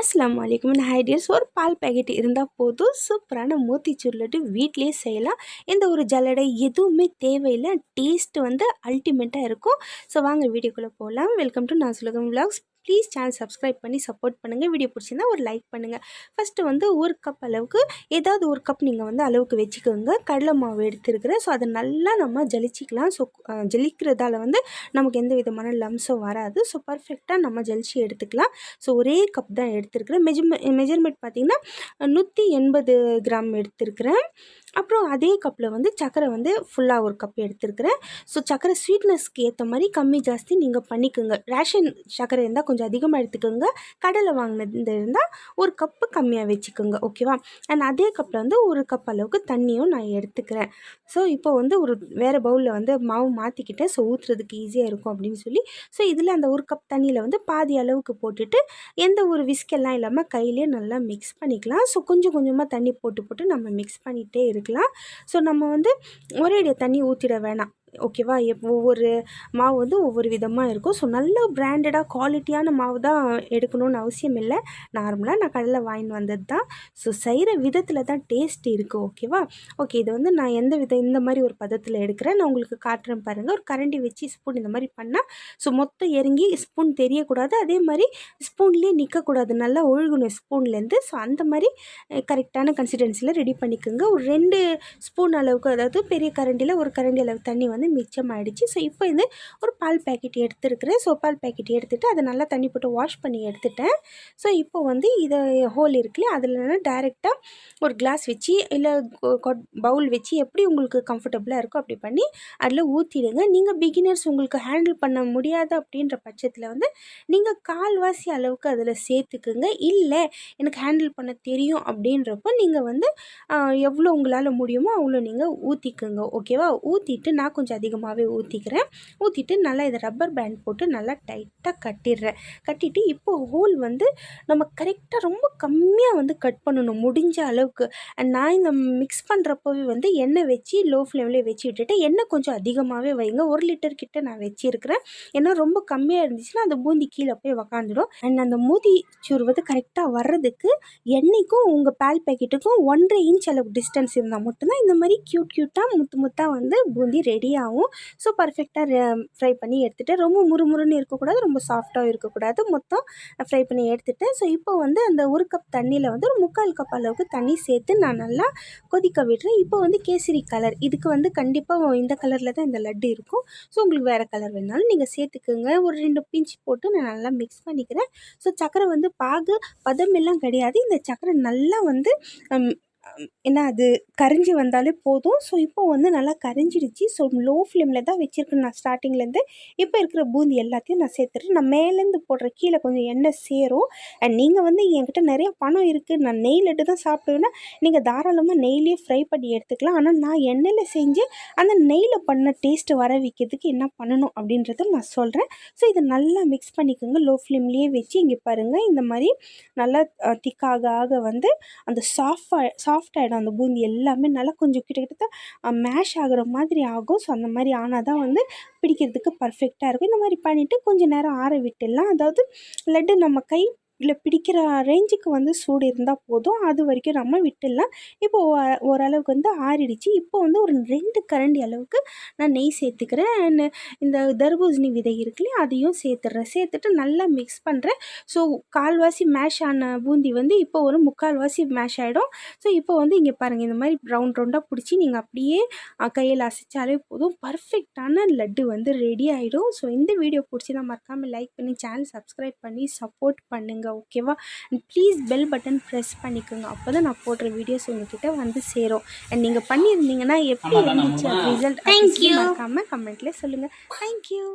அஸ்ஸலாமு அலைக்கும். Hi tears. ஒரு பால் பேக்கெட் இருந்தால் போதும், சூப்பரான மோத்திச்சூர் லட்டு வீட்டிலேயே செய்யலாம். எந்த ஒரு ஜல்லடை எதுவுமே தேவையில்லை. டேஸ்ட் வந்து அல்டிமேட்டாக இருக்கும். ஸோ வாங்க வீடியோக்குள்ளே போகலாம். வெல்கம் டு நான் சுலகம் விலாக்ஸ். ப்ளீஸ் சேனல் சப்ஸ்கிரைப் பண்ணி சப்போர்ட் பண்ணுங்கள். வீடியோ பிடிச்சிருந்தா ஒரு லைக் பண்ணுங்கள். ஃபஸ்ட்டு வந்து ஒரு கப் அளவுக்கு, ஏதாவது ஒரு கப் நீங்கள் வந்து அளவுக்கு வச்சுக்கோங்க. கடலை மாவு எடுத்துருக்கிறேன். ஸோ அதை நல்லா நம்ம ஜலிச்சிக்கலாம். ஸோ ஜலிக்கிறதால வந்து நமக்கு எந்த விதமான லம்ஸும் வராது. ஸோ பர்ஃபெக்டாக நம்ம ஜலிச்சு எடுத்துக்கலாம். ஸோ ஒரே கப் தான் எடுத்துருக்கிறேன். மெஜர்மெண்ட் பார்த்திங்கன்னா 180 கிராம் எடுத்துருக்கிறேன். அப்புறம் அதே கப்பில் வந்து சர்க்கரை வந்து ஃபுல்லாக ஒரு கப் எடுத்துருக்கிறேன். ஸோ சர்க்கரை ஸ்வீட்னஸ்க்கு ஏற்ற மாதிரி கம்மி ஜாஸ்தி நீங்கள் பண்ணிக்கோங்க. ரேஷன் சர்க்கரை இருந்தால் கொஞ்சம் அதிகமாக எடுத்துக்கோங்க. கடலை வாங்கினது இருந்தால் ஒரு கப்பு கம்மியாக வச்சுக்கோங்க. ஓகேவா? அண்ட் அதே கப்பில் வந்து ஒரு கப் அளவுக்கு தண்ணியும் நான் எடுத்துக்கிறேன். ஸோ இப்போ வந்து ஒரு வேறு பவுலில் வந்து மாவு மாற்றிக்கிட்டேன். ஸோ ஊற்றுறதுக்கு ஈஸியாக இருக்கும் அப்படின்னு சொல்லி. ஸோ இதில் அந்த ஒரு கப் தண்ணியில் வந்து பாதி அளவுக்கு போட்டுட்டு எந்த ஒரு விஸ்கெல்லாம் இல்லாமல் கையிலே நல்லா மிக்ஸ் பண்ணிக்கலாம். ஸோ கொஞ்சம் கொஞ்சமாக தண்ணி போட்டு நம்ம மிக்ஸ் பண்ணிகிட்டே இருக்கலாம். ஸோ நம்ம வந்து ஒரேடியாக தண்ணி ஊற்றிட வேணாம். ஓகேவா? ஒவ்வொரு மாவு வந்து ஒவ்வொரு விதமாக இருக்கும். ஸோ நல்ல பிராண்டடாக குவாலிட்டியான மாவு தான் எடுக்கணும்னு அவசியம் இல்லை. நார்மலாக நான் கடையில் வாங்கிட்டு வந்தது தான். ஸோ செய்கிற விதத்தில் தான் டேஸ்ட் இருக்குது. ஓகேவா? ஓகே, இதை வந்து நான் இந்த மாதிரி ஒரு பதத்தில் எடுக்கிறேன். நான் உங்களுக்கு காட்டுறேன் பாருங்கள். ஒரு கரண்டி வச்சு ஸ்பூன் இந்த மாதிரி பண்ணால் ஸோ மொத்தம் இறங்கி ஸ்பூன் தெரியக்கூடாது. அதே மாதிரி ஸ்பூன்லேயே நிற்கக்கூடாது. நல்லா ஒழுகணும் ஸ்பூன்லேருந்து. ஸோ அந்த மாதிரி கரெக்டான கன்சிஸ்டன்சியில் ரெடி பண்ணிக்கோங்க. ஒரு 2 ஸ்பூன் அளவுக்கு, அதாவது பெரிய கரண்டியில் ஒரு கரண்டி அளவு தண்ணி வந்து மிச்சமாகிடுச்சு. ஸோ இப்போ இது ஒரு பால் பேக்கெட் எடுத்துருக்கிறேன். ஸோ பால் பேக்கெட் எடுத்துகிட்டு அதை நல்லா தண்ணி போட்டு வாஷ் பண்ணி எடுத்துட்டேன். ஸோ இப்போ வந்து இதை ஹோல் இருக்குல்லையே, அதில் டைரெக்டாக ஒரு கிளாஸ் வச்சு இல்லை பவுல் வச்சு எப்படி உங்களுக்கு கம்ஃபர்டபுளாக இருக்கோ அப்படி பண்ணி அதில் ஊற்றிடுங்க. நீங்கள் பிகினர்ஸ், உங்களுக்கு ஹேண்டில் பண்ண முடியாது அப்படின்ற பட்சத்தில் வந்து நீங்கள் கால்வாசி அளவுக்கு அதில் சேர்த்துக்குங்க. இல்லை எனக்கு ஹேண்டில் பண்ண தெரியும் அப்படின்றப்போ நீங்கள் வந்து எவ்வளோ உங்களால் முடியுமோ அவ்வளோ நீங்கள் ஊற்றிக்குங்க. ஓகேவா? ஊற்றிட்டு நான் கொஞ்சம் அதிகமாகவே ஊற்றிக்கிறேன். ஊற்றிட்டு நல்லா இதை ரப்பர் பேண்ட் போட்டு நல்லா டைட்டாக கட்டிடுறேன். கட்டிட்டு இப்போ ஹோல் வந்து நம்ம கரெக்டாக ரொம்ப கம்மியாக வந்து கட் பண்ணணும் முடிஞ்ச அளவுக்கு. அண்ட் நான் இந்த மிக்ஸ் பண்ணுறப்போவே வந்து எண்ணெய் வச்சு லோ ஃப்ளேம்லேயே வச்சு விட்டுட்டு எண்ணெய் கொஞ்சம் அதிகமாகவே வைங்க. 1 லிட்டர் கிட்ட நான் வச்சுருக்கிறேன். ஏன்னா ரொம்ப கம்மியாக இருந்துச்சுன்னா அந்த பூந்தி கீழே போய் உக்காந்துடும். அண்ட் அந்த மோதிச்சூர் வந்து கரெக்டாக வர்றதுக்கு எண்ணெய்க்கும் உங்கள் பால் பேக்கெட்டுக்கும் 1.5 இன்ச் அளவுக்கு டிஸ்டன்ஸ் இருந்தால் மட்டும்தான் இந்த மாதிரி க்யூட்டாக முத்தாக வந்து பூந்தி ரெடி ஆகும். ஸோ பர்ஃபெக்டாக ஃப்ரை பண்ணி எடுத்துகிட்டு ரொம்ப முறுமுறுன்னு இருக்கக்கூடாது, ரொம்ப சாஃப்டாகவும் இருக்கக்கூடாது. மொத்தம் ஃப்ரை பண்ணி எடுத்துகிட்டேன். ஸோ இப்போ வந்து அந்த ஒரு கப் தண்ணியில் வந்து ஒரு 3/4 கப் அளவுக்கு தண்ணி சேர்த்து நான் நல்லா கொதிக்க விடுறேன். இப்போ வந்து கேசரி கலர், இதுக்கு வந்து கண்டிப்பாக இந்த கலரில் தான் இந்த லட்டு இருக்கும். ஸோ உங்களுக்கு வேறு கலர் வேணாலும் நீங்கள் சேர்த்துக்குங்க. ஒரு 2 பிஞ்ச் போட்டு நான் நல்லா மிக்ஸ் பண்ணிக்கிறேன். ஸோ சர்க்கரை வந்து பதம் எல்லாம் கிடையாது. இந்த சர்க்கரை நல்லா வந்து அது கரிஞ்சி வந்தாலே போதும். ஸோ இப்போ வந்து நல்லா கரிஞ்சிடுச்சு. ஸோ லோ ஃப்ளேமில் தான் வச்சுருக்கேன் நான் ஸ்டார்டிங்லேருந்து. இப்போ இருக்கிற பூந்தி எல்லாத்தையும் நான் சேர்த்துட்டு நான் மேலேருந்து போடுற கீழே கொஞ்சம் எண்ணெய் சேரும். அண்ட் நீங்கள் வந்து என்கிட்ட நிறைய பணம் இருக்குது, நான் நெய் லட்டு தான் சாப்பிடுவேன்னா நீங்கள் தாராளமாக நெய்லேயே ஃப்ரை பண்ணி எடுத்துக்கலாம். ஆனால் நான் எண்ணெயில் செஞ்சு அந்த நெய்யில் பண்ண டேஸ்ட்டு வர வைக்கிறதுக்கு என்ன பண்ணணும் அப்படின்றத நான் சொல்கிறேன். ஸோ இதை நல்லா மிக்ஸ் பண்ணிக்கோங்க. லோ ஃப்ளேம்லேயே வச்சு இங்கே பாருங்கள், இந்த மாதிரி நல்லா திக்காக வந்து அந்த சாஃப்ட் ஆகிடும். அந்த பூந்தி எல்லாமே நல்லா கொஞ்சம் கிட்டத்தட்ட மேஷ் ஆகிற மாதிரி ஆகும். ஸோ அந்த மாதிரி ஆனால் தான் வந்து பிடிக்கிறதுக்கு பர்ஃபெக்டாக இருக்கும். இந்த மாதிரி பண்ணிவிட்டு கொஞ்சம் நேரம் ஆற விட்டுடலாம். அதாவது லட்டு நம்ம இல்லை பிடிக்கிற ரேஞ்சுக்கு வந்து சூடு இருந்தால் போதும். அது வரைக்கும் நம்ம விட்டுடலாம். இப்போ ஓரளவுக்கு வந்து ஆறிடுச்சு. இப்போ வந்து ஒரு 2 கரண்டி அளவுக்கு நான் நெய் சேர்த்துக்கிறேன். அண்ட் இந்த தர்பூசணி விதை இருக்குல்லையே, அதையும் சேர்த்துட்டு நல்லா மிக்ஸ் பண்ணுறேன். ஸோ கால்வாசி மேஷ் ஆன பூந்தி வந்து இப்போ ஒரு 3/4 மேஷ் ஆகிடும். ஸோ இப்போ வந்து இங்கே பாருங்கள், இந்த மாதிரி ரவுண்டாக பிடிச்சி நீங்கள் அப்படியே கையில் அசைச்சாலே போதும். பர்ஃபெக்டான லட்டு வந்து ரெடி ஆகிடும். ஸோ இந்த வீடியோ பிடிச்சினா மறக்காமல் லைக் பண்ணி சேனல் சப்ஸ்கிரைப் பண்ணி சப்போர்ட் பண்ணுங்கள். ஓகேவா? ப்ளீஸ் பெல் பட்டன் ப்ரெஸ் பண்ணிக்கோங்க. அப்போ தான் நான் போடுற வீடியோஸ் உங்ககிட்ட வந்து சேரும். அண்ட் நீங்கள் பண்ணியிருந்தீங்கன்னா எப்படி இருந்துச்சு ரிசல்ட் மறக்காமல் கமெண்ட்லேயே சொல்லுங்கள். தேங்க்யூ.